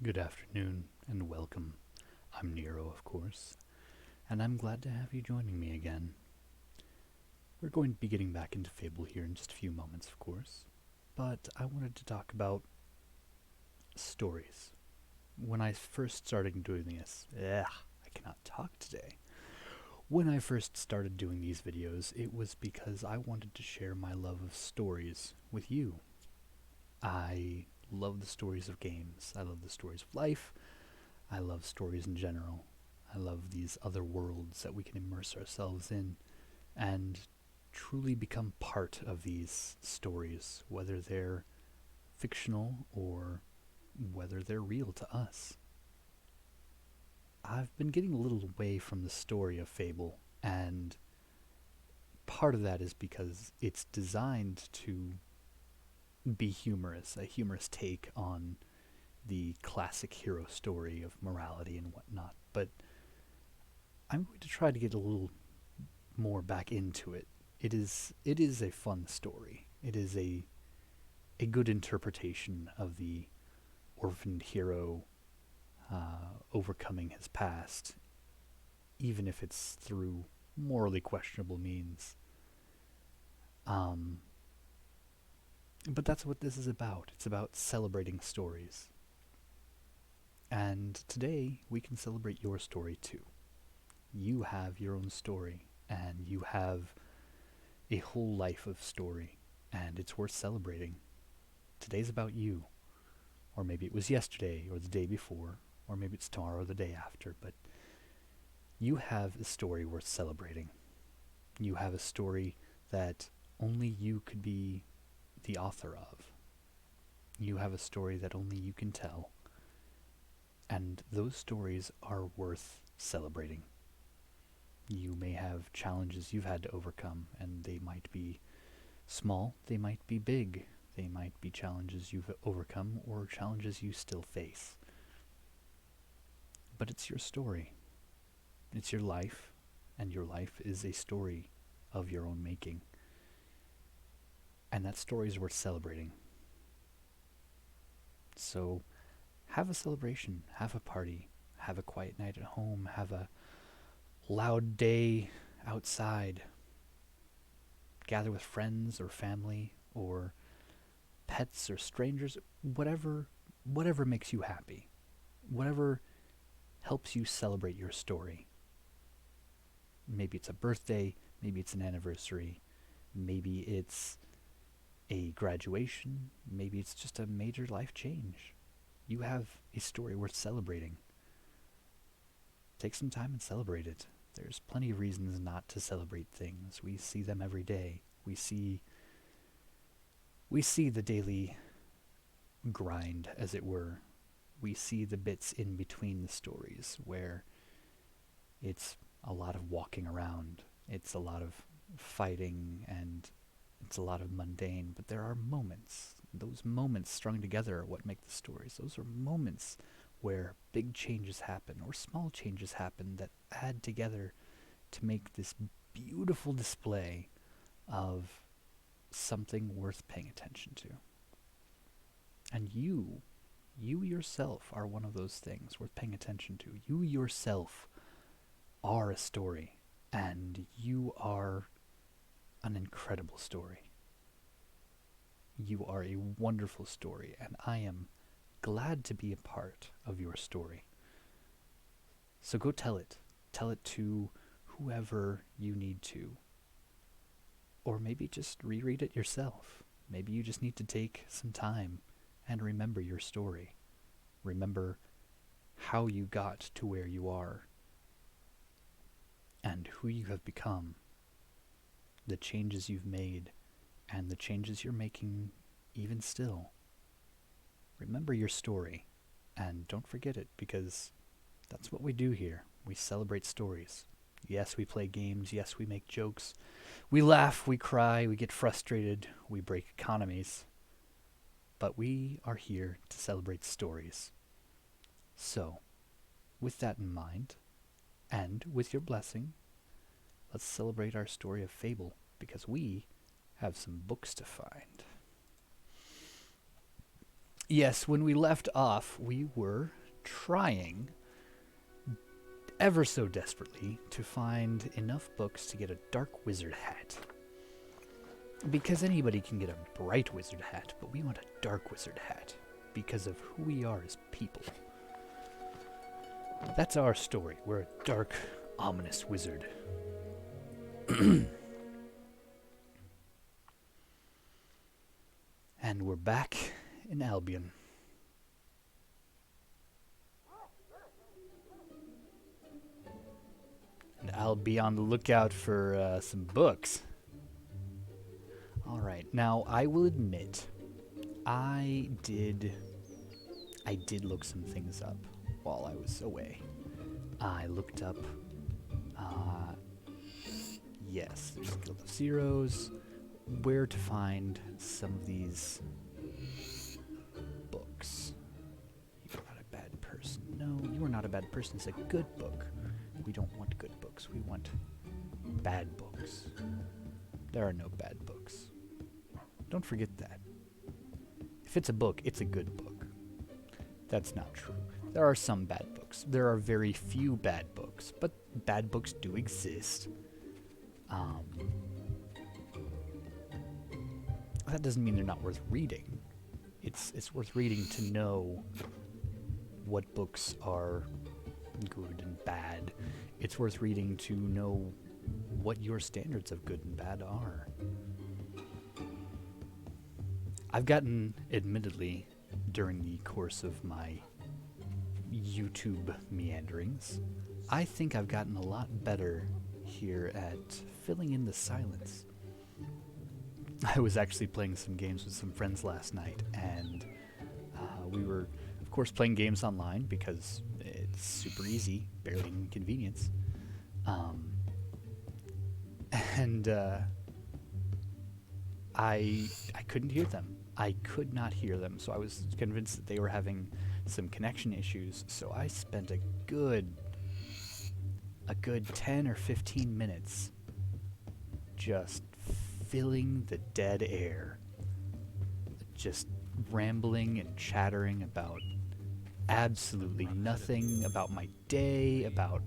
Good afternoon and welcome. I'm Nero, of course, and I'm glad to have you joining me again. We're going to be getting back into Fable here in just a few moments, of course, but I wanted to talk about stories. When I first started doing this, I cannot talk today. When I first started doing these videos, it was because I wanted to share my love of stories with you. I love the stories of games. I love the stories of life. I love stories in general. I love these other worlds that we can immerse ourselves in and truly become part of these stories, whether they're fictional or whether they're real to us. I've been getting a little away from the story of Fable, and part of that is because it's designed to be humorous, a humorous take on the classic hero story of morality and whatnot. But I'm going to try to get a little more back into it. It is a fun story. It is a good interpretation of the orphaned hero overcoming his past, even if it's through morally questionable means. Um, but that's what this is about. It's about celebrating stories. And today we can celebrate your story too. You have your own story, and you have a whole life of story, and it's worth celebrating. Today's about you. Or maybe it was yesterday, or the day before, or maybe it's tomorrow or the day after, but you have a story worth celebrating. You have a story that only you could be the author of. You have a story that only you can tell, and those stories are worth celebrating. You may have challenges you've had to overcome, and they might be small, they might be big, they might be challenges you've overcome or challenges you still face. But it's your story. It's your life, and your life is a story of your own making. And that story is worth celebrating. So have a celebration, have a party, have a quiet night at home, have a loud day outside. Gather with friends or family or pets or strangers, whatever makes you happy. Whatever helps you celebrate your story. Maybe it's a birthday, maybe it's an anniversary, maybe it's a graduation, maybe it's just a major life change. You have a story worth celebrating. Take some time and celebrate it. There's plenty of reasons not to celebrate things. We see them every day. We see the daily grind, as it were. We see the bits in between the stories where it's a lot of walking around, it's a lot of fighting, and it's a lot of mundane, but there are moments. Those moments strung together are what make the stories. Those are moments where big changes happen or small changes happen that add together to make this beautiful display of something worth paying attention to. And you yourself are one of those things worth paying attention to. You yourself are a story, and you are an incredible story. You are a wonderful story, and I am glad to be a part of your story. So go tell it. Tell it to whoever you need to. Or maybe just reread it yourself. Maybe you just need to take some time and remember your story. Remember how you got to where you are and who you have become, the changes you've made, and the changes you're making even still. Remember your story, and don't forget it, because that's what we do here. We celebrate stories. Yes, we play games. Yes, we make jokes. We laugh, we cry, we get frustrated, we break economies. But we are here to celebrate stories. So, with that in mind, and with your blessing, let's celebrate our story of Fable, because we have some books to find. Yes, when we left off, we were trying ever so desperately to find enough books to get a dark wizard hat. Because anybody can get a bright wizard hat, but we want a dark wizard hat because of who we are as people. That's our story. We're a dark, ominous wizard. And we're back in Albion. And I'll be on the lookout for some books. Alright, now I will admit, I did look some things up while I was away. I looked up, yes, there's Guild of Zeros, where to find some of these books. You're not a bad person. No, you are not a bad person. It's a good book. We don't want good books. We want bad books. There are no bad books. Don't forget that. If it's a book, it's a good book. That's not true. There are some bad books. There are very few bad books, but bad books do exist. That doesn't mean they're not worth reading. It's worth reading to know what books are good and bad. It's worth reading to know what your standards of good and bad are. I've gotten, admittedly, during the course of my YouTube meanderings, I think I've gotten a lot better here at filling in the silence. I was actually playing some games with some friends last night, and we were, of course, playing games online because it's super easy, barely an inconvenience. I couldn't hear them. I could not hear them, so I was convinced that they were having some connection issues. So I spent a good 10 or 15 minutes just filling the dead air, just rambling and chattering about absolutely nothing, about my day, about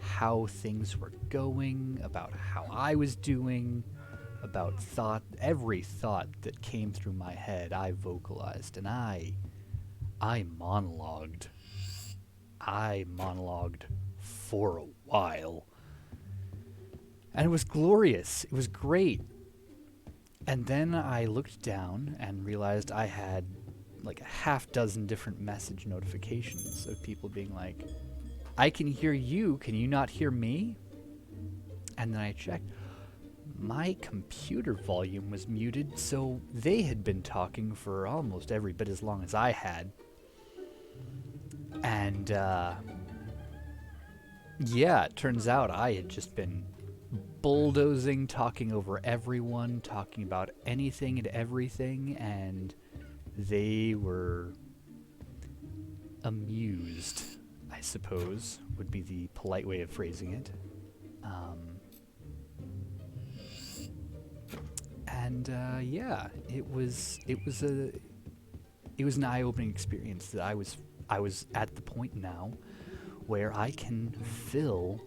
how things were going, about how I was doing, about every thought that came through my head, I vocalized, and I monologued. I monologued for a while. And it was glorious. It was great. And then I looked down and realized I had like a half dozen different message notifications of people being like, I can hear you, can you not hear me? And then I checked. My computer volume was muted, so they had been talking for almost every bit as long as I had. And, yeah, it turns out I had just been bulldozing, talking over everyone, talking about anything and everything, and they were amused, I suppose, would be the polite way of phrasing it. Yeah, it was an eye-opening experience that I was at the point now where I can fill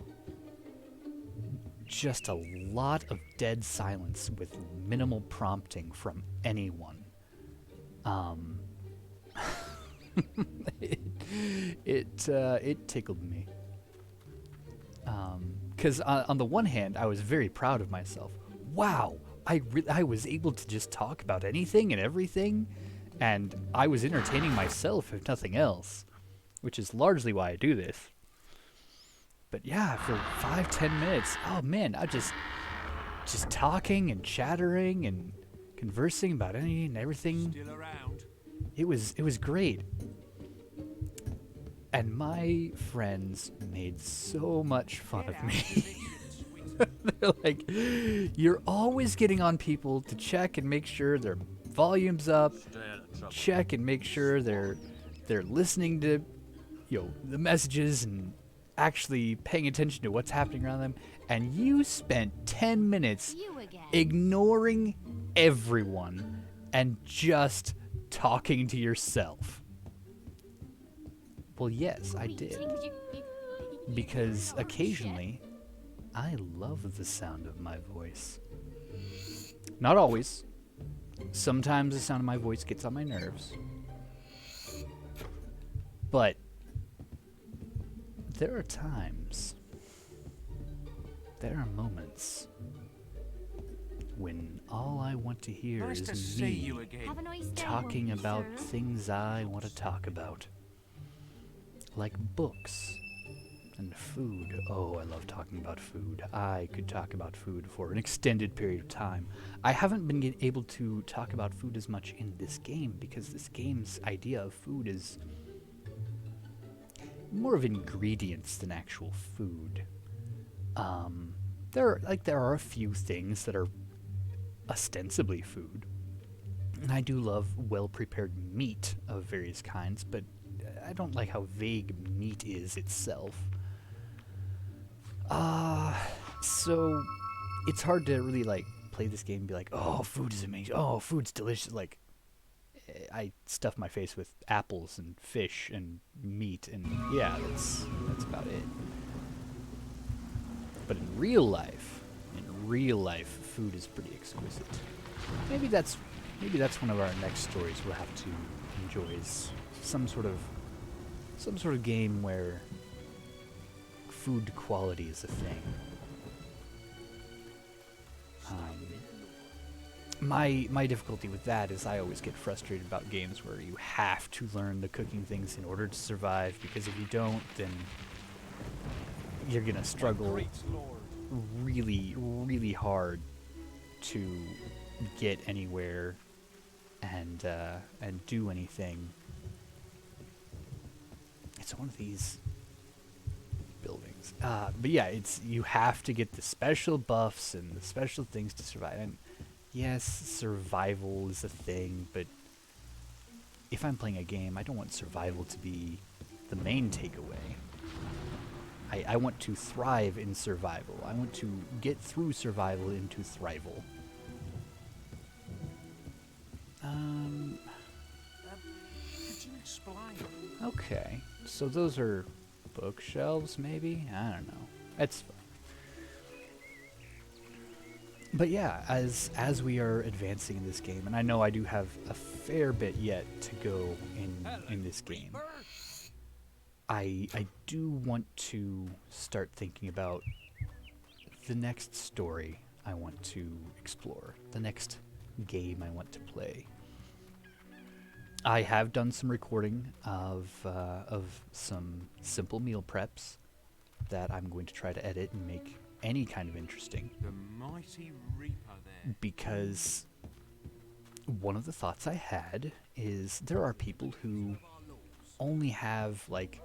just a lot of dead silence with minimal prompting from anyone. It tickled me. 'Cause on the one hand, I was very proud of myself. Wow, I was able to just talk about anything and everything, and I was entertaining myself, if nothing else, which is largely why I do this. But yeah, for 5-10 minutes, oh man, I just talking and chattering and conversing about anything and everything. Still around. It was great. And my friends made so much fun of me. They're like, you're always getting on people to check and make sure their volume's up, check and make sure they're listening to, the messages and actually paying attention to what's happening around them. And you spent 10 minutes ignoring everyone and just talking to yourself. Well, yes, I did. Because occasionally, I love the sound of my voice. Not always. Sometimes the sound of my voice gets on my nerves. But there are times, there are moments when all I want to hear is me talking about things I want to talk about. Like books and food. Oh, I love talking about food. I could talk about food for an extended period of time. I haven't been able to talk about food as much in this game because this game's idea of food is more of ingredients than actual food. There are a few things that are ostensibly food. And I do love well-prepared meat of various kinds, but I don't like how vague meat is itself. So it's hard to really like play this game and be like, oh, food is amazing. Oh, food's delicious. Like, I stuff my face with apples and fish and meat, and yeah, that's about it. But in real life, food is pretty exquisite. Maybe that's one of our next stories we'll have to enjoy, is some sort of game where food quality is a thing. My difficulty with that is I always get frustrated about games where you have to learn the cooking things in order to survive, because if you don't, then you're gonna struggle really, really hard to get anywhere and do anything. It's one of these buildings. But yeah, you have to get the special buffs and the special things to survive. And yes, survival is a thing, but if I'm playing a game, I don't want survival to be the main takeaway. I want to thrive in survival. I want to get through survival into thrival. Could you explain? Okay, so those are bookshelves, maybe? I don't know. It's fun. But yeah, as we are advancing in this game, and I know I do have a fair bit yet to go in this game, I do want to start thinking about the next story I want to explore, the next game I want to play. I have done some recording of some simple meal preps that I'm going to try to edit and make any kind of interesting. The mighty Reaper there. Because one of the thoughts I had is there are people who only have, like,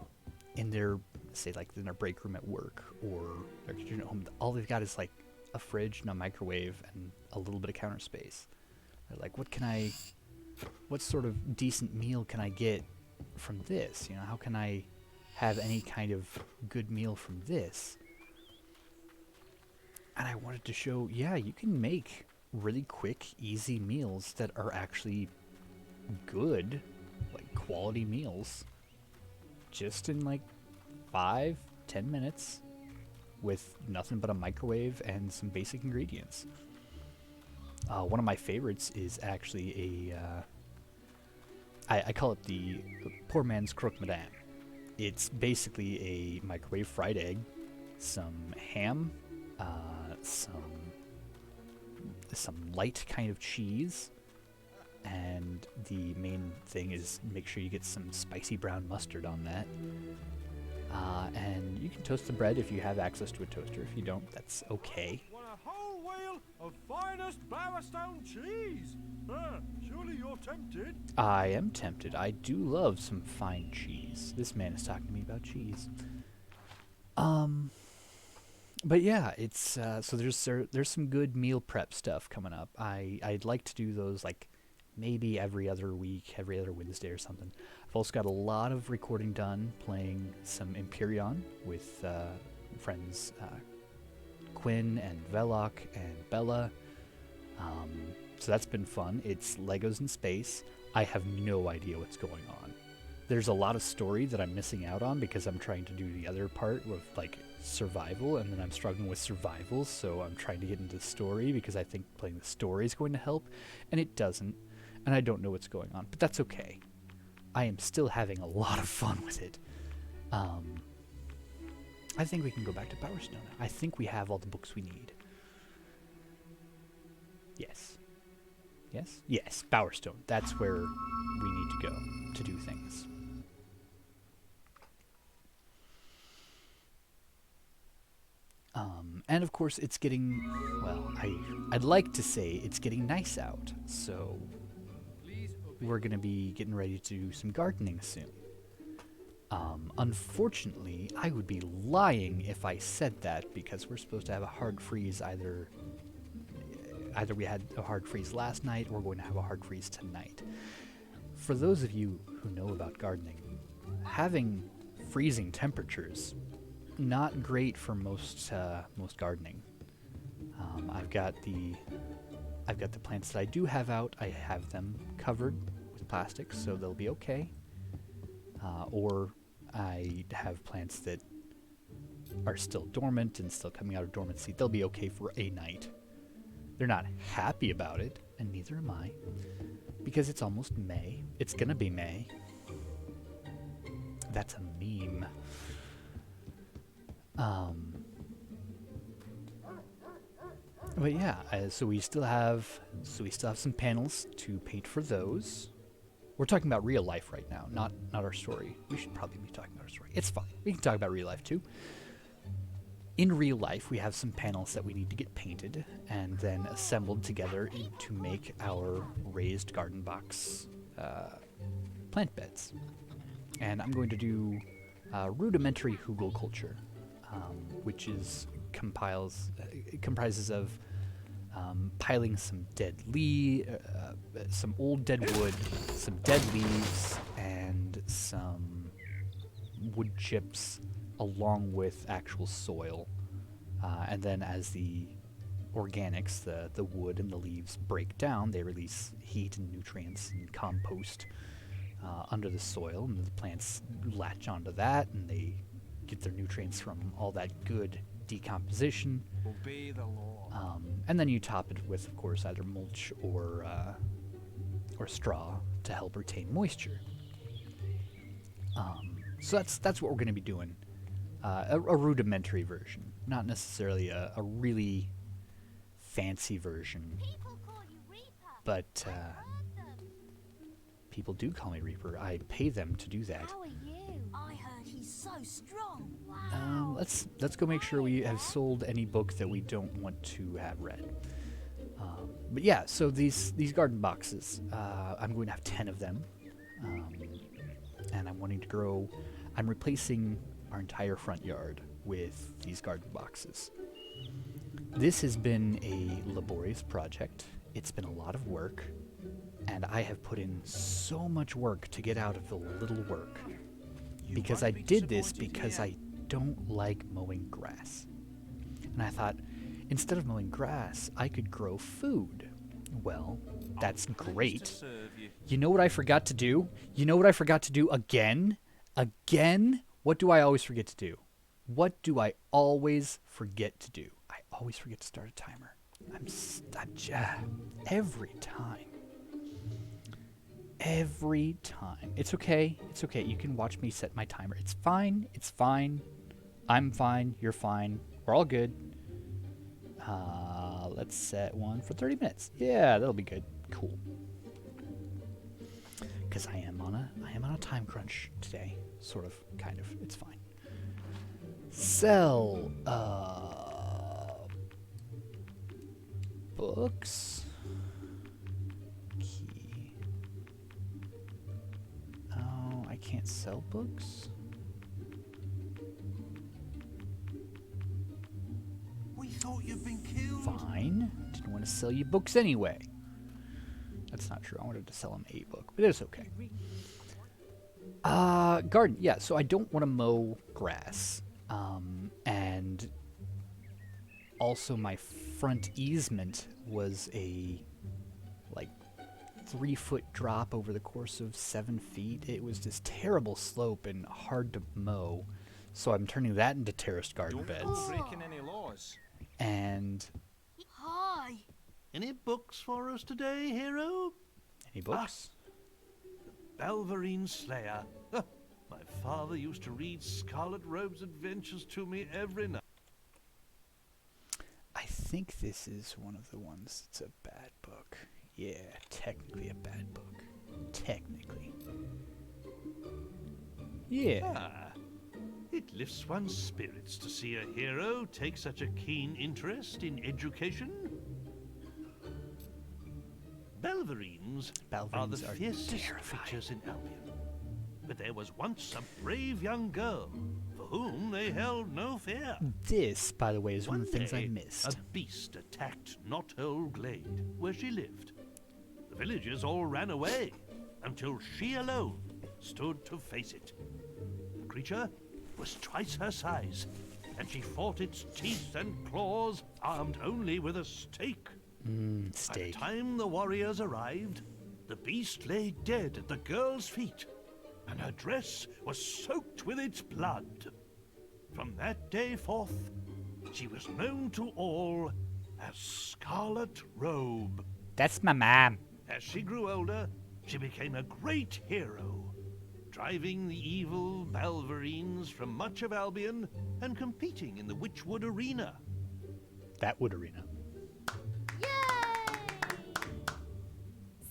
in their, say, like in their break room at work or their kitchen at home, all they've got is like a fridge and a microwave and a little bit of counter space. They're like, what sort of decent meal can I get from this? You know, how can I have any kind of good meal from this? And I wanted to show, yeah, you can make really quick, easy meals that are actually good, like quality meals, just in like 5-10 minutes with nothing but a microwave and some basic ingredients. One of my favorites is actually I call it the poor man's croque madame. It's basically a microwave fried egg, some ham, some light kind of cheese, and the main thing is make sure you get some spicy brown mustard on that. And you can toast the bread if you have access to a toaster. If you don't, that's okay. Want a whole wheel of finest Bowerstone cheese? Surely you're tempted. I am tempted. I do love some fine cheese. This man is talking to me about cheese. But yeah, it's so there's some good meal prep stuff coming up. I'd like to do those like maybe every other week, every other Wednesday or something. I've also got a lot of recording done playing some Empyrean with friends Quinn and Velok and Bella. So that's been fun. It's Legos in space. I have no idea what's going on. There's a lot of story that I'm missing out on because I'm trying to do the other part with like survival, and then I'm struggling with survival, so I'm trying to get into the story because I think playing the story is going to help, and it doesn't, and I don't know what's going on, but that's okay. I am still having a lot of fun with it. I think we can go back to Power Stone. I think we have all the books we need. Yes. Yes? Yes, Power Stone. That's where we need to go to do things. And of course, it's getting, well, I'd like to say it's getting nice out, so we're going to be getting ready to do some gardening soon. Unfortunately, I would be lying if I said that because we're supposed to have a hard freeze either we had a hard freeze last night or we're going to have a hard freeze tonight. For those of you who know about gardening, having freezing temperatures, not great for most gardening. I've got the plants that I do have out. I have them covered with plastic, so they'll be okay. Or I have plants that are still dormant and still coming out of dormancy. They'll be okay for a night. They're not happy about it, and neither am I, because it's almost May. It's gonna be May. That's a meme. But yeah, so we still have some panels to paint for those. We're talking about real life right now, not our story. We should probably be talking about our story. It's fine. We can talk about real life too. In real life, we have some panels that we need to get painted and then assembled together to make our raised garden box plant beds. And I'm going to do rudimentary hugelkultur, which comprises of piling some some old dead wood, some dead leaves, and some wood chips, along with actual soil. And then as the organics, the wood and the leaves break down, they release heat and nutrients and compost under the soil, and the plants latch onto that, and they get their nutrients from all that good decomposition. Obey the law. And then you top it with, of course, either mulch or straw to help retain moisture. So that's what we're going to be doing. A rudimentary version, not necessarily a really fancy version. People call you Reaper. But I've heard them. people do call me Reaper. I pay them to do that. How are you? I heard he's so strong. Wow. Let's go make sure we have sold any book that we don't want to have read. But yeah, so these garden boxes, I'm going to have 10 of them, and I'm wanting to grow. I'm replacing our entire front yard with these garden boxes. This has been a laborious project. It's been a lot of work, and I have put in so much work to get out of the little work. Because I did this because I don't like mowing grass. And I thought, instead of mowing grass, I could grow food. Well, that's great. You know what I forgot to do? You know what I forgot to do again? Again? What do I always forget to do? What do I always forget to do? I always forget to start a timer. Every time. Every time. It's okay. It's okay. You can watch me set my timer. It's fine. It's fine. I'm fine. You're fine. We're all good. Let's set one for 30 minutes. Yeah, that'll be good. Cool. Because I am on a time crunch today. Sort of, kind of. It's fine. Sell books. Key. Oh, I can't sell books? We thought you'd been killed. Fine. Didn't want to sell you books anyway. That's not true. I wanted to sell him a book, but it's okay. Garden. Yeah, so I don't want to mow grass. And also my front easement was a, like, 3-foot drop over the course of 7 feet. It was this terrible slope and hard to mow. So I'm turning that into terraced garden Don't beds. go breaking any laws. And Hi. Any books for us today, hero? any books? Balverine Slayer. My father used to read Scarlet Robe's adventures to me every night. I think this is one of the ones that's a bad book. Yeah, technically a bad book. Technically. Yeah. Ah, it lifts one's spirits to see a hero take such a keen interest in education. Balverines are the Balverines are fiercest terrifying. creatures in Albion. But there was once a brave young girl for whom they held no fear. This, by the way, is one of the things I day, missed. A beast attacked Knothole Glade, where she lived. The villagers all ran away until she alone stood to face it. The creature was twice her size, and she fought its teeth and claws, armed only with a stake. By the Steak. time the warriors arrived, the beast lay dead at the girl's feet, and her dress was soaked with its blood. From that day forth, she was known to all as Scarlet Robe. That's my mom. As she grew older, she became a great hero, driving the evil Balverines from much of Albion and competing in the Witchwood Arena. That wood arena. Yay!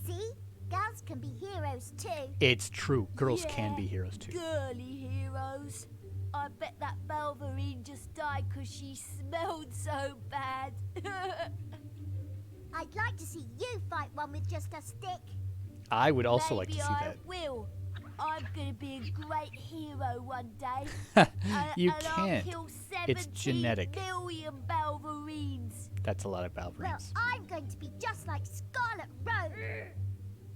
See? Girls can be heroes too. It's true. Girls can Yeah, be heroes too. Girly heroes. I bet that Balverine just died 'cause she smelled so bad. I'd like to see you fight one with just a stick. I would also like to Maybe see I that. will. I'm gonna be a great hero one day. You and can't. I'll kill It's 17 genetic. million Balverines. That's a lot of Well, Balverines. I'm going to be just like Scarlet Robe.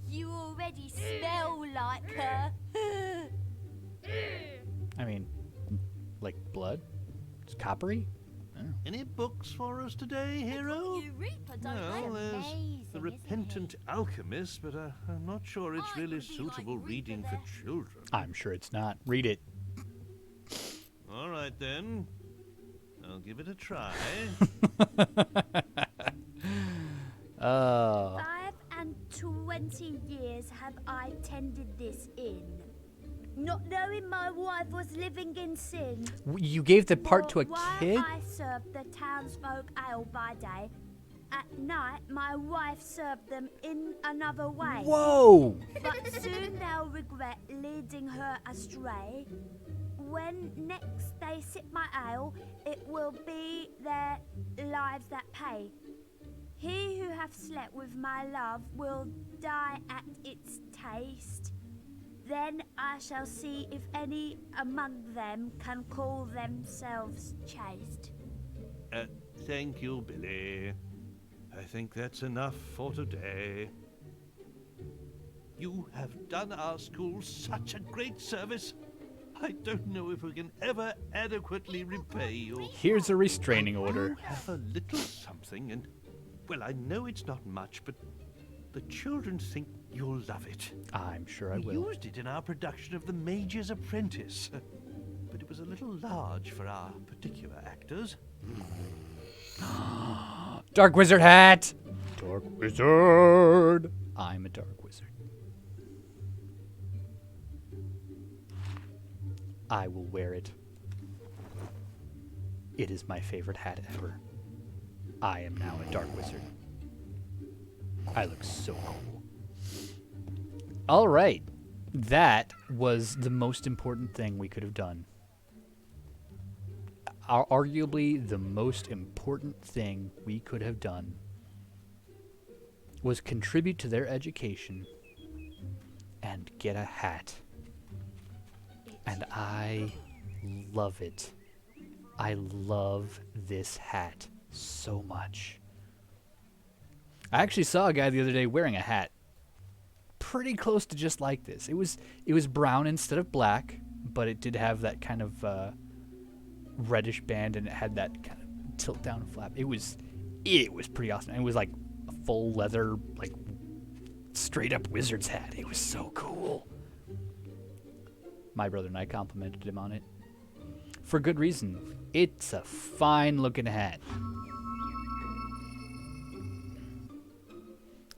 You already smell like her. I mean, like blood? It's coppery? Any books for us today, hero? You Reaper don't Well, know. there's amazing, The isn't Repentant Alchemist, but I'm not sure it's I really would be suitable like reading Reaper for children. I'm sure it's not. Read it. All right, then. I'll give it a try. Oh. 25 years have I tended this inn, not knowing my wife was living in sin. You gave the part to a While kid? I served the townsfolk ale by day, at night my wife served them in another way. Whoa! But soon they'll regret leading her astray. When next they sip my ale, it will be their lives that pay. He who hath slept with my love will die at its taste. Then I shall see if any among them can call themselves chaste. Thank you, Billy. I think that's enough for today. You have done our school such a great service. I don't know if we can ever adequately repay you. Here's a restraining I order. do have a little something, and, well, I know it's not much, but the children think you'll love it. I'm sure I We will. used it in our production of The Mage's Apprentice, but it was a little large for our particular actors. Dark Wizard hat! Dark Wizard! I'm a Dark Wizard. I will wear it. It is my favorite hat ever. I am now a Dark Wizard. I look so cool. All right. That was the most important thing we could have done. Arguably, the most important thing we could have done was contribute to their education and get a hat. And I love it. I love this hat so much. I actually saw a guy the other day wearing a hat pretty close to just like this. It was brown instead of black, but it did have that kind of reddish band, and it had that kind of tilt down flap. It was pretty awesome. And it was like a full leather, like straight up wizard's hat. It was so cool. My brother and I complimented him on it. For good reason. It's a fine looking hat.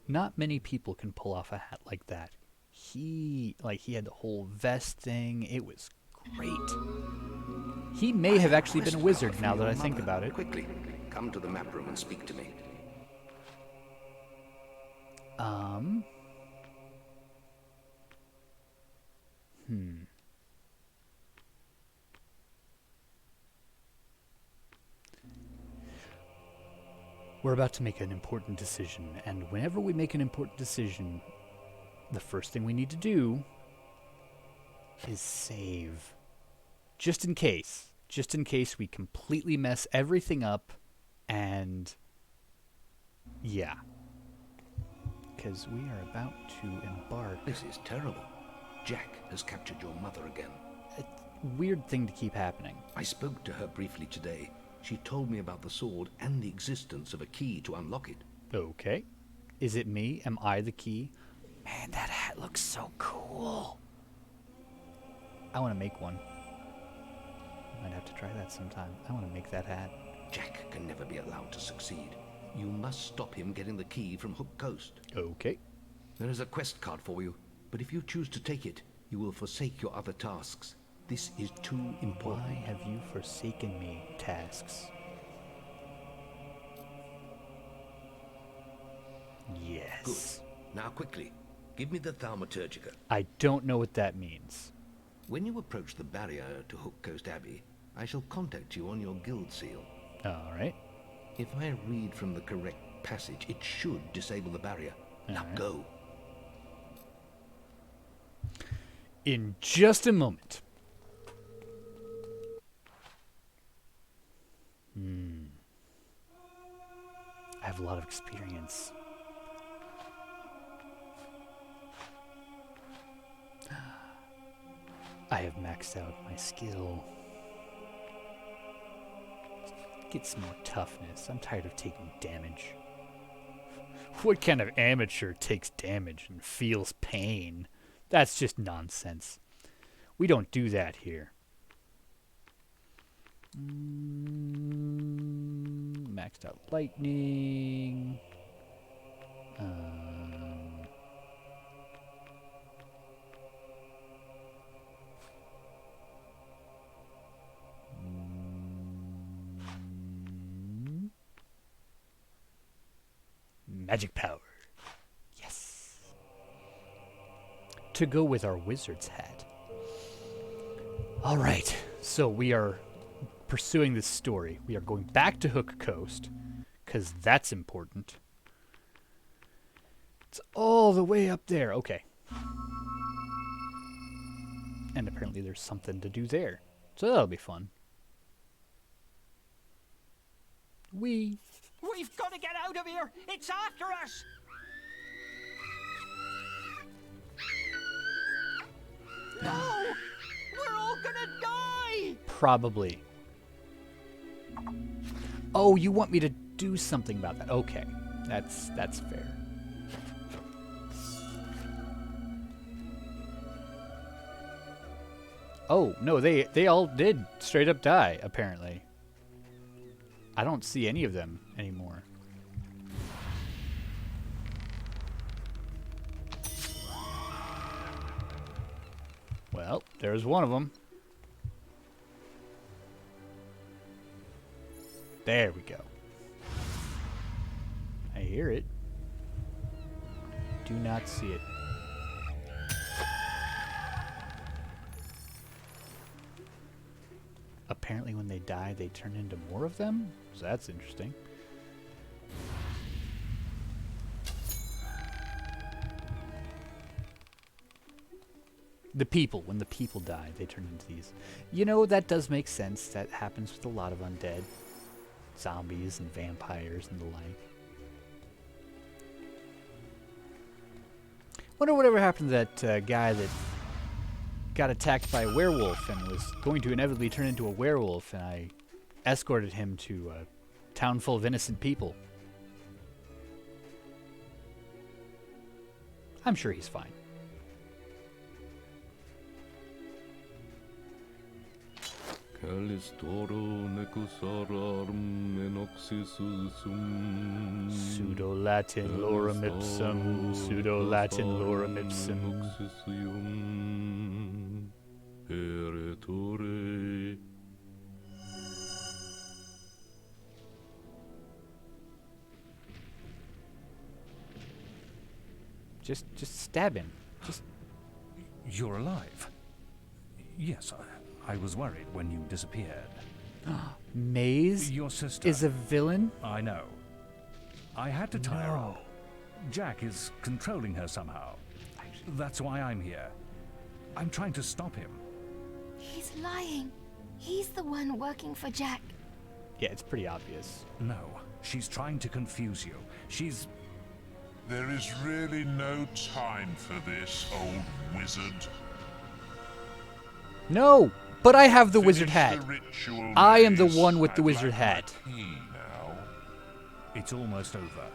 Not many people can pull off a hat like that. He had the whole vest thing. It was great. He may have actually been a wizard now that I think about it. Quickly, come to the map room and speak to me. We're about to make an important decision, and whenever we make an important decision, the first thing we need to do is save. Just in case. Just in case we completely mess everything up, and yeah. Because we are about to embark. This is terrible. Jack has captured your mother again. A weird thing to keep happening. I spoke to her briefly today. She told me about the sword and the existence of a key to unlock it. Okay. Is it me? Am I the key? Man, that hat looks so cool. I want to make one. Might have to try that sometime. I want to make that hat. Jack can never be allowed to succeed. You must stop him getting the key from Hook Coast. Okay. There is a quest card for you, but if you choose to take it, you will forsake your other tasks. This is too important. Why have you forsaken me, tasks? Yes. Good. Now quickly, give me the Thaumaturgica. I don't know what that means. When you approach the barrier to Hook Coast Abbey, I shall contact you on your guild seal. All right. If I read from the correct passage, it should disable the barrier. Now Alright. go. In just a moment. I have a lot of experience. I have maxed out my skill. Get some more toughness. I'm tired of taking damage. What kind of amateur takes damage and feels pain? That's just nonsense. We don't do that here. Maxed out lightning. Magic power. Yes. To go with our wizard's hat. All right. So we are pursuing this story. We are going back to Hook Coast because that's important. It's all the way up there. Okay. And apparently there's something to do there. So that'll be fun. We've got to get out of here! It's after us! No! We're all gonna die! Probably. Oh, you want me to do something about that? Okay. That's fair. Oh, no, they all did straight up die, apparently. I don't see any of them anymore. Well, there's one of them. There we go. I hear it. Do not see it. Apparently when they die, they turn into more of them? So that's interesting. The people, when the people die, they turn into these. You know, that does make sense. That happens with a lot of undead. Zombies and vampires and the like. Wonder whatever happened to that guy that got attacked by a werewolf and was going to inevitably turn into a werewolf, and I escorted him to a town full of innocent people. I'm sure he's fine. Pseudo-Latin lorem ipsum, pseudo-Latin lorem ipsum. Just stab him. Just You're alive. Yes, I was worried when you disappeared. Maze Your sister is a villain? I know. I had to tie her up. Jack is controlling her somehow. That's why I'm here. I'm trying to stop him. He's lying. He's the one working for Jack. Yeah, it's pretty obvious. No, she's trying to confuse you. She's... There is really no time for this, old wizard. No, but I have the wizard Finish hat. the ritual, I am the Maze. one with the I'd wizard like hat. my key now. It's almost over.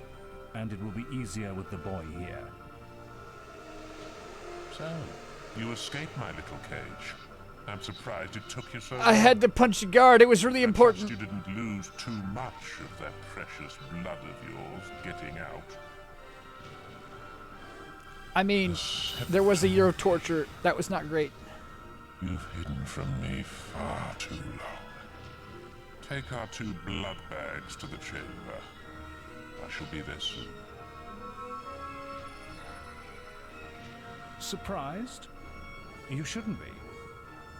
And it will be easier with the boy here. So, you escaped my little cage. I'm surprised it took you so long. I had to punch a guard. It was really I important. trust you didn't lose too much of that precious blood of yours getting out. I mean, there was a year of torture. That was not great. You've hidden from me far too long. Take our 2 blood bags to the chamber. I shall be there soon. Surprised? You shouldn't be.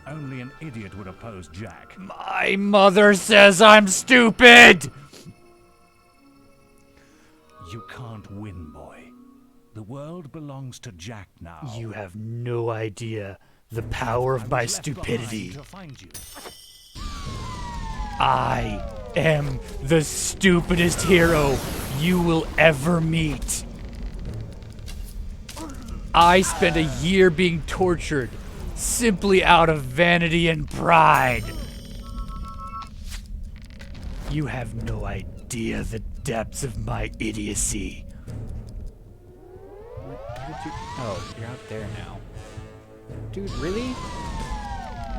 Only an idiot would oppose Jack. My mother says I'm stupid! You can't win, boy. The world belongs to Jack now. You have no idea the power of my stupidity. To find you. I am the stupidest hero you will ever meet. I spent a year being tortured simply out of vanity and pride. You have no idea the depths of my idiocy. Oh, you're out there now. Dude, really?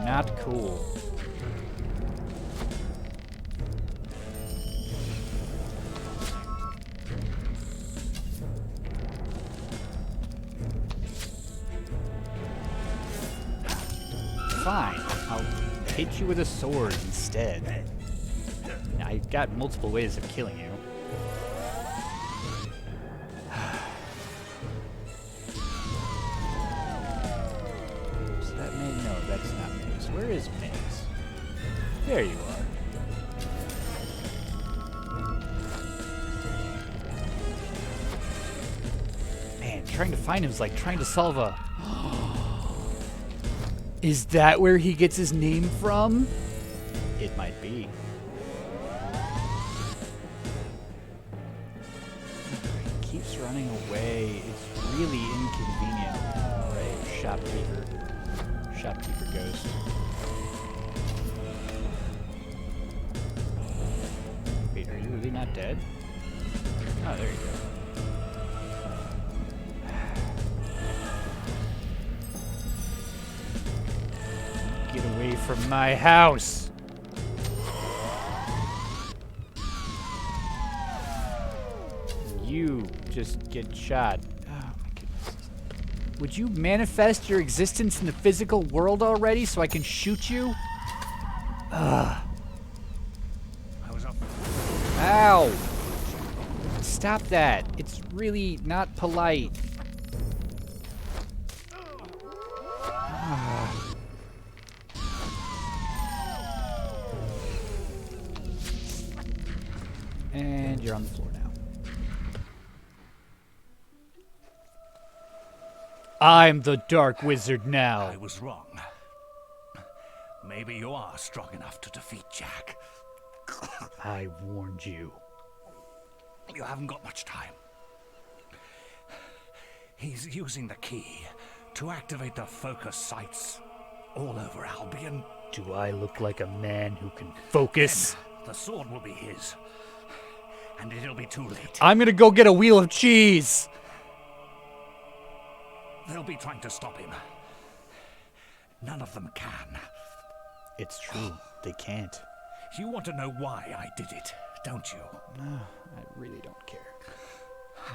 Not cool. Fine, I'll hit you with a sword instead. I've got multiple ways of killing you. Is that Maze? No, that's not Maze. Where is Maze? There you are. Man, trying to find him is like trying to solve a... Is that where he gets his name from? It might be. He keeps running away. It's really inconvenient. Right, shopkeeper. Shopkeeper ghost. Wait, are you really not dead? Oh, there you go. Get away from my house! You just get shot. Oh my goodness. Would you manifest your existence in the physical world already so I can shoot you? Ugh. Ow! Stop that. It's really not polite. And you're on the floor now. I'm the Dark Wizard now. I was wrong. Maybe you are strong enough to defeat Jack. I warned you. You haven't got much time. He's using the key to activate the focus sites all over Albion. Do I look like a man who can focus? Then the sword will be his. And it'll be too late. I'm gonna go get a wheel of cheese. They'll be trying to stop him. None of them can. It's true. They can't. You want to know why I did it, don't you? No, I really don't care.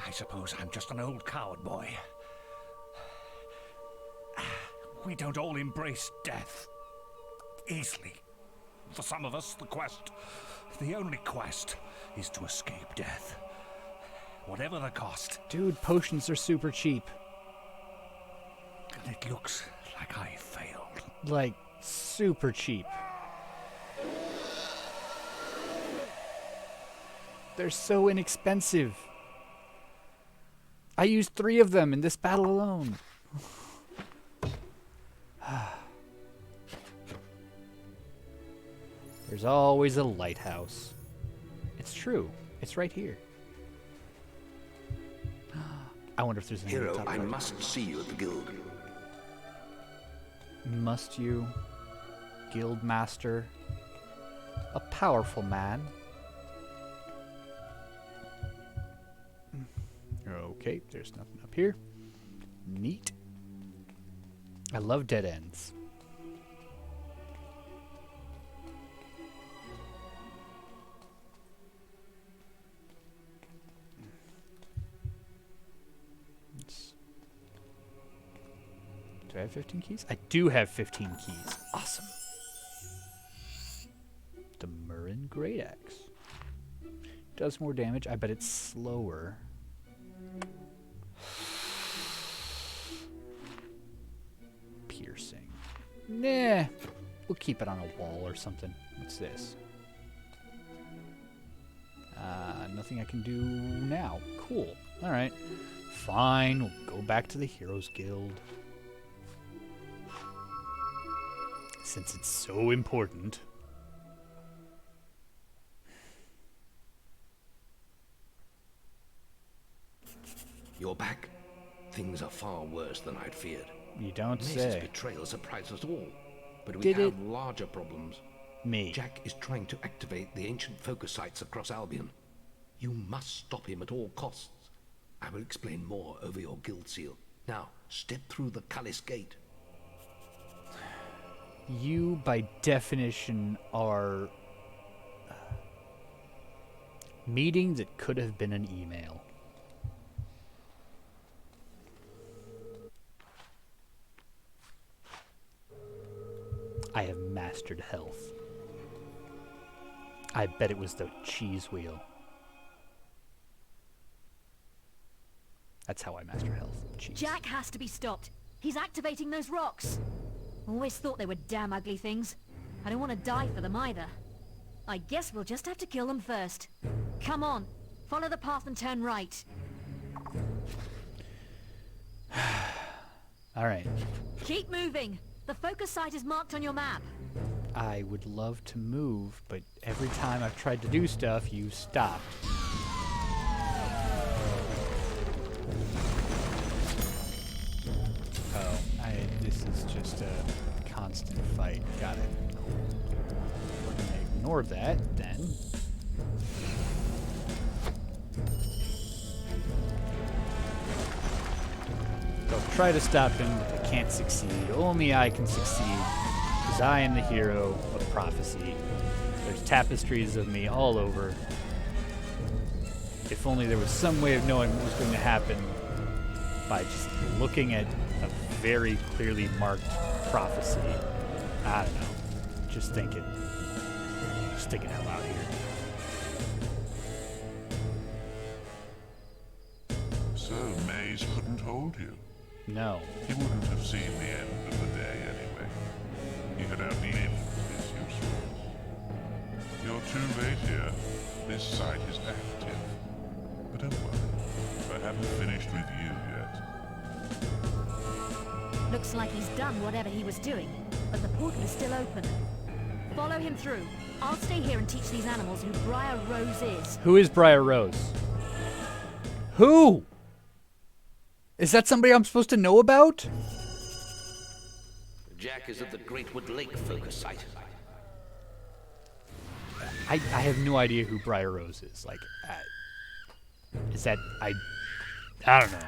I suppose I'm just an old coward boy. We don't all embrace death easily. For some of us, the only quest, is to escape death. Whatever the cost. Dude, potions are super cheap. And it looks like I failed. Like, super cheap. They're so inexpensive. I used 3 of them in this battle alone. There's always a lighthouse. It's true. It's right here. I wonder if there's any Hero, top I right. must see you at the guild. Must you? Guild master. A powerful man. Okay, there's nothing up here. Neat. I love dead ends. Do I have 15 keys? I do have 15 keys. Awesome. The Murrin Great Axe. Does more damage. I bet it's slower. Piercing. Nah. We'll keep it on a wall or something. What's this? Nothing I can do now. Cool. Alright. Fine. We'll go back to the Heroes Guild. Since it's so important. You're back. Things are far worse than I'd feared. You don't Mace's say. betrayal surprised us all. But we Did have it? larger problems. Me. Jack is trying to activate the ancient focus sites across Albion. You must stop him at all costs. I will explain more over your guild seal. Now, step through the Cullis Gate. You, by definition, are meeting that could have been an email. I have mastered health. I bet it was the cheese wheel. That's how I master health. Cheese. Jack has to be stopped. He's activating those rocks. Always thought they were damn ugly things. I don't want to die for them either. I guess we'll just have to kill them first. Come on, follow the path and turn right. Alright. Keep moving. The focus site is marked on your map. I would love to move, but every time I've tried to do stuff, you stopped. Oh, this is just a constant fight. Got it. We're gonna ignore that, then. They'll try to stop him, but they can't succeed. Only I can succeed, because I am the hero of prophecy. There's tapestries of me all over. If only there was some way of knowing what was going to happen by just looking at a very clearly marked prophecy. I don't know. Just thinking out loud here. So Maze couldn't hold you. No. He wouldn't have seen the end of the day anyway. He had outlived his usefulness. You're too late here. This site is active. But don't worry. I haven't finished with you yet. Looks like he's done whatever he was doing, but the portal is still open. Follow him through. I'll stay here and teach these animals who Briar Rose is. Who is Briar Rose? Who? Is that somebody I'm supposed to know about? Jack is at the Greatwood Lake focus site. I have no idea who Briar Rose is. Like, is that... I don't know.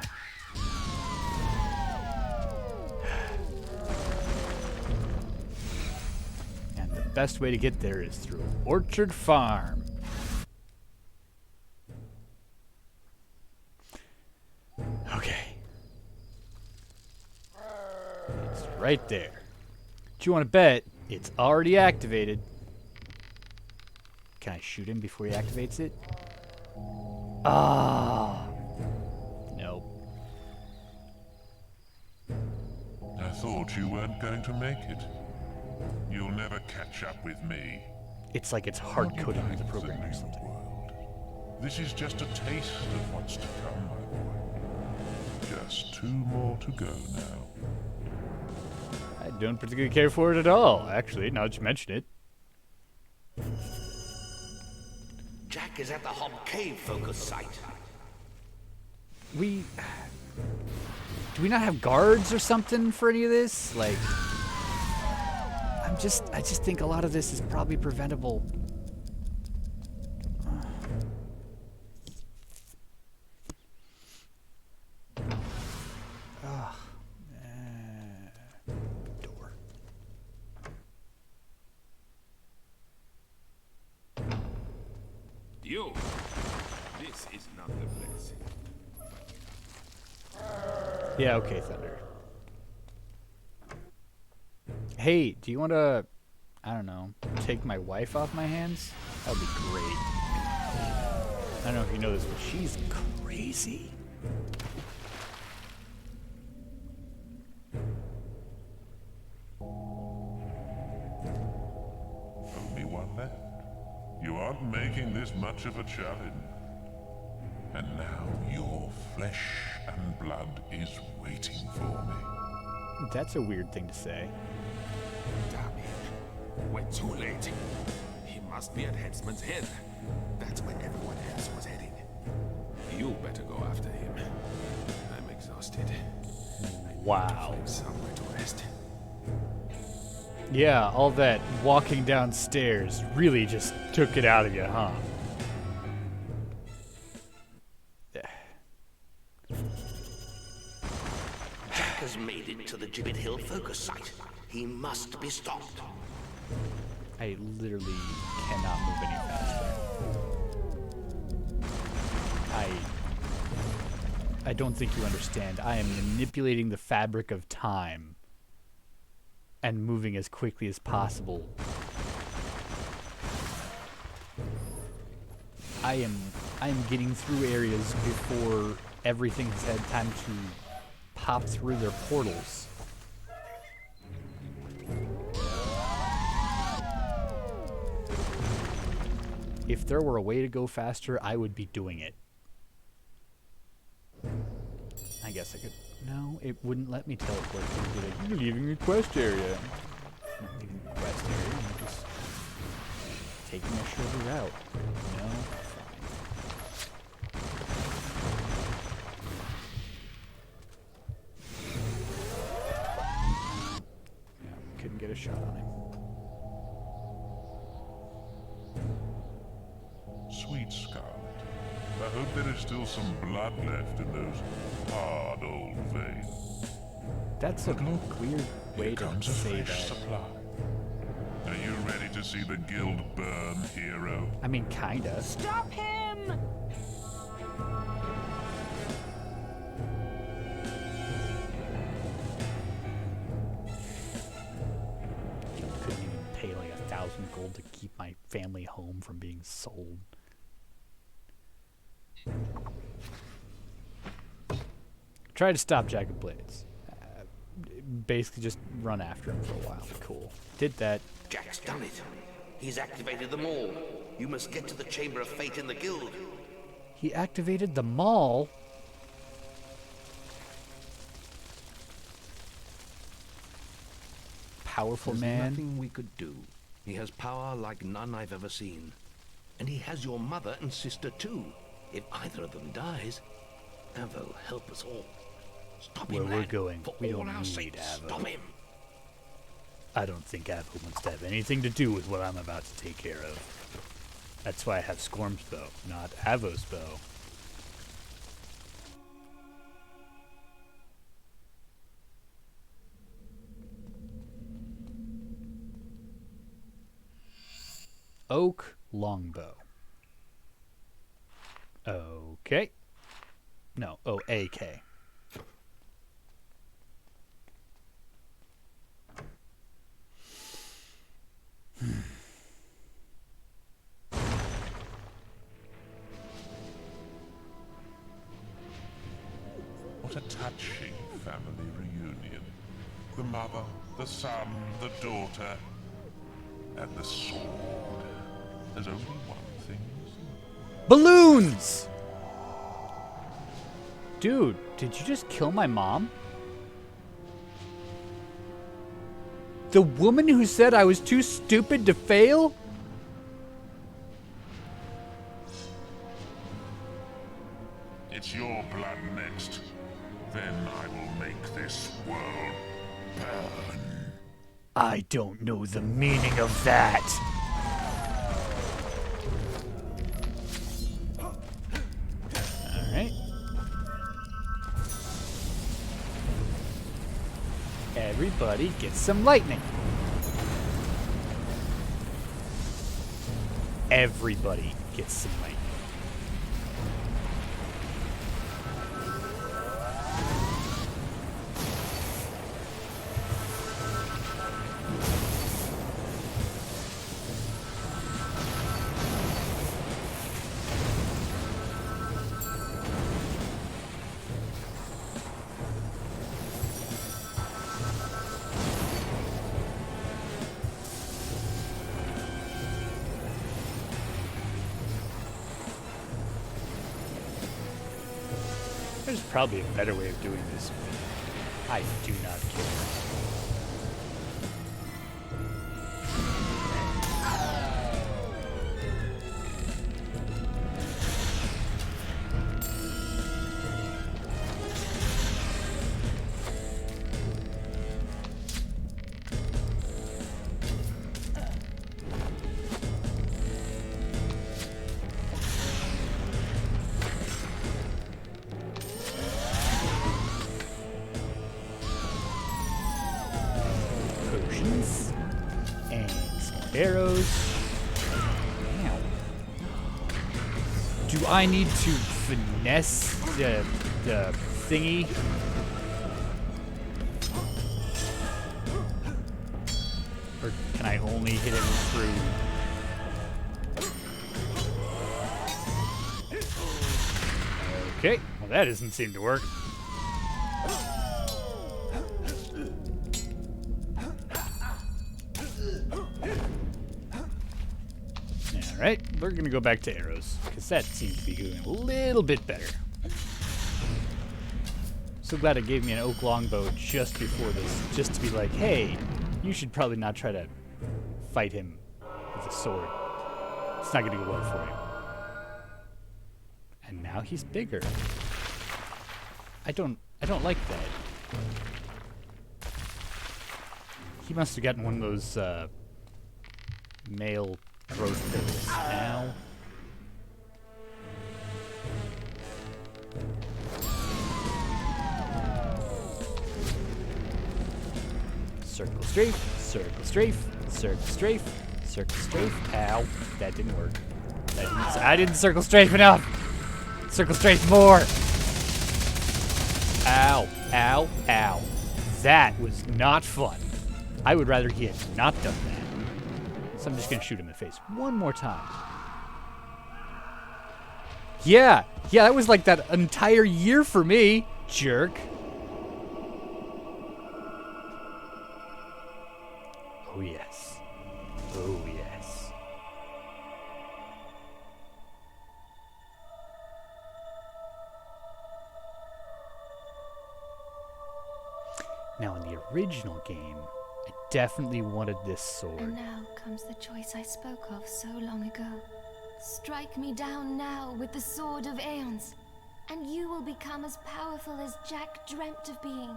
best way to get there is through Orchard Farm. Okay. It's right there. Do you want to bet it's already activated? Can I shoot him before he activates it? Ah. Nope. I thought you weren't going to make it. You'll never catch up with me. It's like it's hard-coded into the program or something. This is just a taste of what's to come, my boy. Just 2 more to go now. I don't particularly care for it at all, actually, now that you mention it. Jack is at the Hob Cave focus site. Do we not have guards or something for any of this? Like, I just think a lot of this is probably preventable. Door. You. This is not the place. Yeah, okay, Thunder. Hey, do you want to, I don't know, take my wife off my hands? That would be great. I don't know if you know this, but she's crazy. Only one left. You aren't making this much of a challenge. And now your flesh and blood is waiting for me. That's a weird thing to say. Damn it. We're too late. He must be at Headsman's Head. That's where everyone else was heading. You better go after him. I'm exhausted. Wow. Find somewhere to rest. Yeah, all that walking downstairs really just took it out of you, huh? Jack has made it to the Gibbet Hill focus site. He must be stopped. I literally cannot move any faster. I don't think you understand. I am manipulating the fabric of time and moving as quickly as possible. I am getting through areas before everything has had time to pop through their portals. If there were a way to go faster, I would be doing it. I guess I could. No, it wouldn't let me teleport. It would be like, you're leaving the quest area. I'm not leaving the quest area. I'm just taking a shorter route. No, fine. Yeah, couldn't get a shot on him. Sweet Scarlet, I hope there is still some blood left in those hard old veins. That's a weird way to Comes a say fresh that. supply. Are you ready to see the guild burn, hero? I mean, kinda. Stop him! Couldn't even pay like 1,000 gold to keep my family home from being sold. Try to stop Jack of Blades. Basically just run after him for a while. Cool. Did that. Jack's done it. He's activated them all. You must get to the Chamber of Fate in the guild. He activated the mall. Powerful There's man. nothing we could do. He has power like none I've ever seen. And he has your mother and sister too. If either of them dies, Avo will help us all. Stop Where him, we're lad. going, For we all don't our need sakes, Avo. stop him. I don't think Avo wants to have anything to do with what I'm about to take care of. That's why I have Scorm's bow, not Avo's bow. Oak longbow. Okay. No, O-A-K. What a touching family reunion. The mother, the son, the daughter, and the sword. There's only one thing missing. Balloons! Dude, did you just kill my mom? The woman who said I was too stupid to fail? It's your blood next. Then I will make this world burn. I don't know the meaning of that. Alright. Everybody get some lightning. Everybody gets some lightning. There's probably a better way of doing this, but I do not care. And some arrows. Ow. Do I need to finesse the thingy? Or can I only hit him through? Okay, well that doesn't seem to work. Alright, we're gonna go back to arrows, because that seems to be doing a little bit better. So glad it gave me an oak longbow just before this, just to be like, hey, you should probably not try to fight him with a sword. It's not gonna go well for you. And now he's bigger. I don't like that. He must have gotten one of those male growth pills. Ow. Circle strafe, circle strafe, circle strafe, circle strafe. Ow. That didn't work. I didn't circle strafe enough. Circle strafe more. Ow, ow, ow. That was not fun. I would rather he had not done that. So I'm just gonna shoot him in the face one more time. Yeah, that was like that entire year for me, jerk. Oh yes. Oh yes. Now in the original game, I definitely wanted this sword. And now comes the choice I spoke of so long ago. Strike me down now with the sword of Aeons, and you will become as powerful as Jack dreamt of being.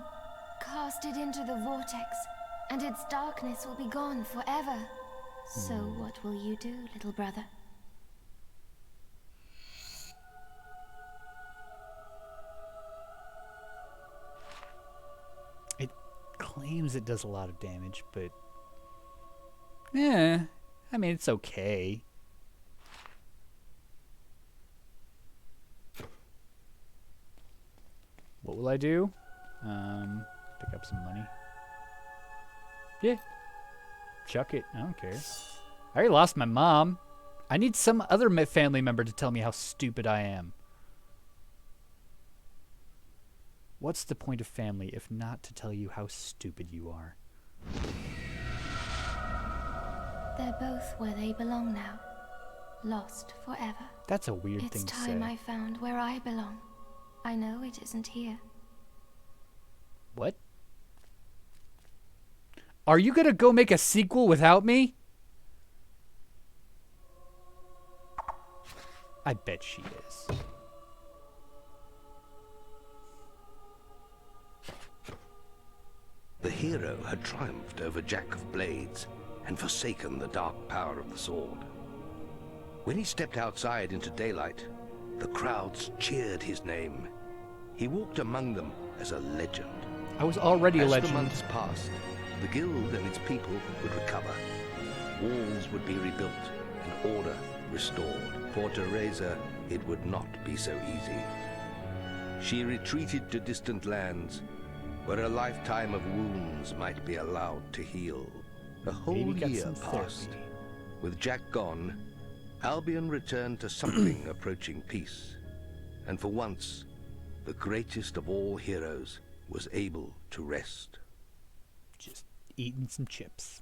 Cast it into the vortex, and its darkness will be gone forever. So what will you do, little brother? It claims it does a lot of damage, but yeah, I mean, it's okay. What will I do? Pick up some money. Yeah. Chuck it. I don't care. I already lost my mom. I need some other family member to tell me how stupid I am. What's the point of family if not to tell you how stupid you are? They're both where they belong now. Lost forever. That's a weird thing to say. It's time I found where I belong. I know it isn't here. What? Are you gonna go make a sequel without me? I bet she is. The hero had triumphed over Jack of Blades and forsaken the dark power of the sword. When he stepped outside into daylight, the crowds cheered his name. He walked among them as a legend. I was already a legend. As the months passed, the guild and its people would recover. Walls would be rebuilt and order restored. For Teresa, it would not be so easy. She retreated to distant lands, where a lifetime of wounds might be allowed to heal. A whole year passed. With Jack gone, Albion returned to something approaching peace. And for once, the greatest of all heroes was able to rest. Just eating some chips.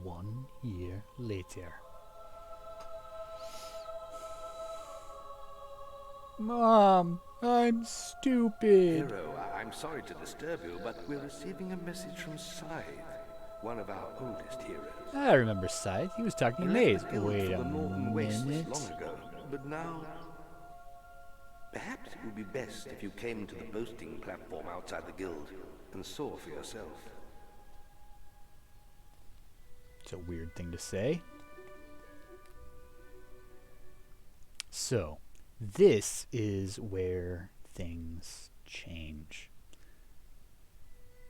One year later. Mom, I'm stupid. Hero, I'm sorry to disturb you, but we're receiving a message from Scythe, one of our oldest heroes. I remember Scythe. He was talking to Maze. Wait a minute. Long ago, but now... Perhaps it would be best if you came to the boasting platform outside the guild and saw for yourself. It's a weird thing to say. So, this is where things change.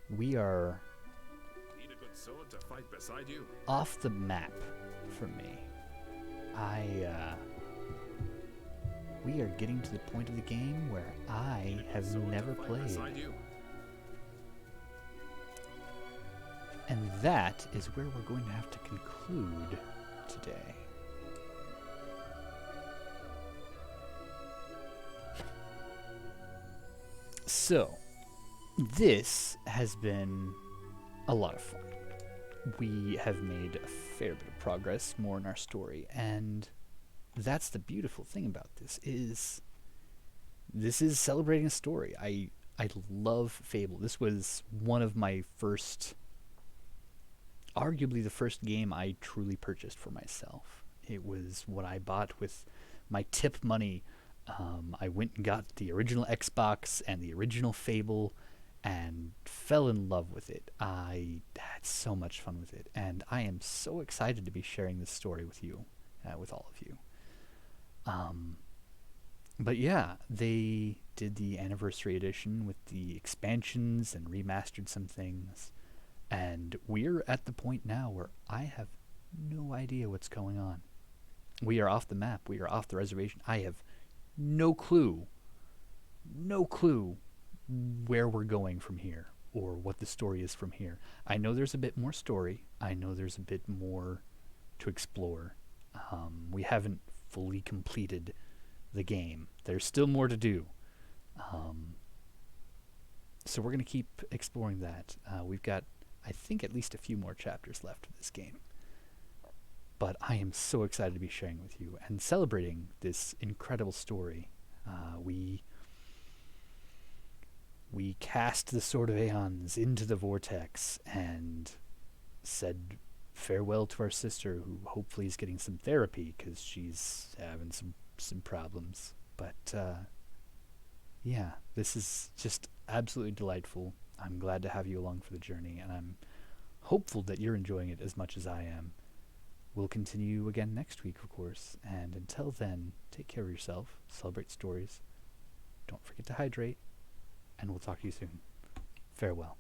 We are Need a good sword to fight beside you? off the map for me. We are getting to the point of the game where I have never played. And that is where we're going to have to conclude today. So, this has been a lot of fun. We have made a fair bit of progress more in our story, and that's the beautiful thing about this is celebrating a story. I love Fable. This was one of my first, arguably the first game I truly purchased for myself. It was what I bought with my tip money. I went and got the original Xbox and the original Fable and fell in love with it. I had so much fun with it, and I am so excited to be sharing this story with you, with all of you. But yeah, they did the anniversary edition with the expansions and remastered some things. And we're at the point now where I have no idea what's going on. We are off the map. We are off the reservation. I have no clue where we're going from here or what the story is from here. I know there's a bit more story. I know there's a bit more to explore. We haven't fully completed the game. There's still more to do. So we're going to keep exploring that. We've got, I think, at least a few more chapters left of this game. But I am so excited to be sharing with you and celebrating this incredible story. We cast the Sword of Aeons into the vortex and said farewell to our sister, who hopefully is getting some therapy because she's having some problems. But yeah, this is just absolutely delightful. I'm glad to have you along for the journey, and I'm hopeful that you're enjoying it as much as I am. we'll continue again next week, of course. And until then, take care of yourself, celebrate stories, don't forget to hydrate, and we'll talk to you soon. Farewell.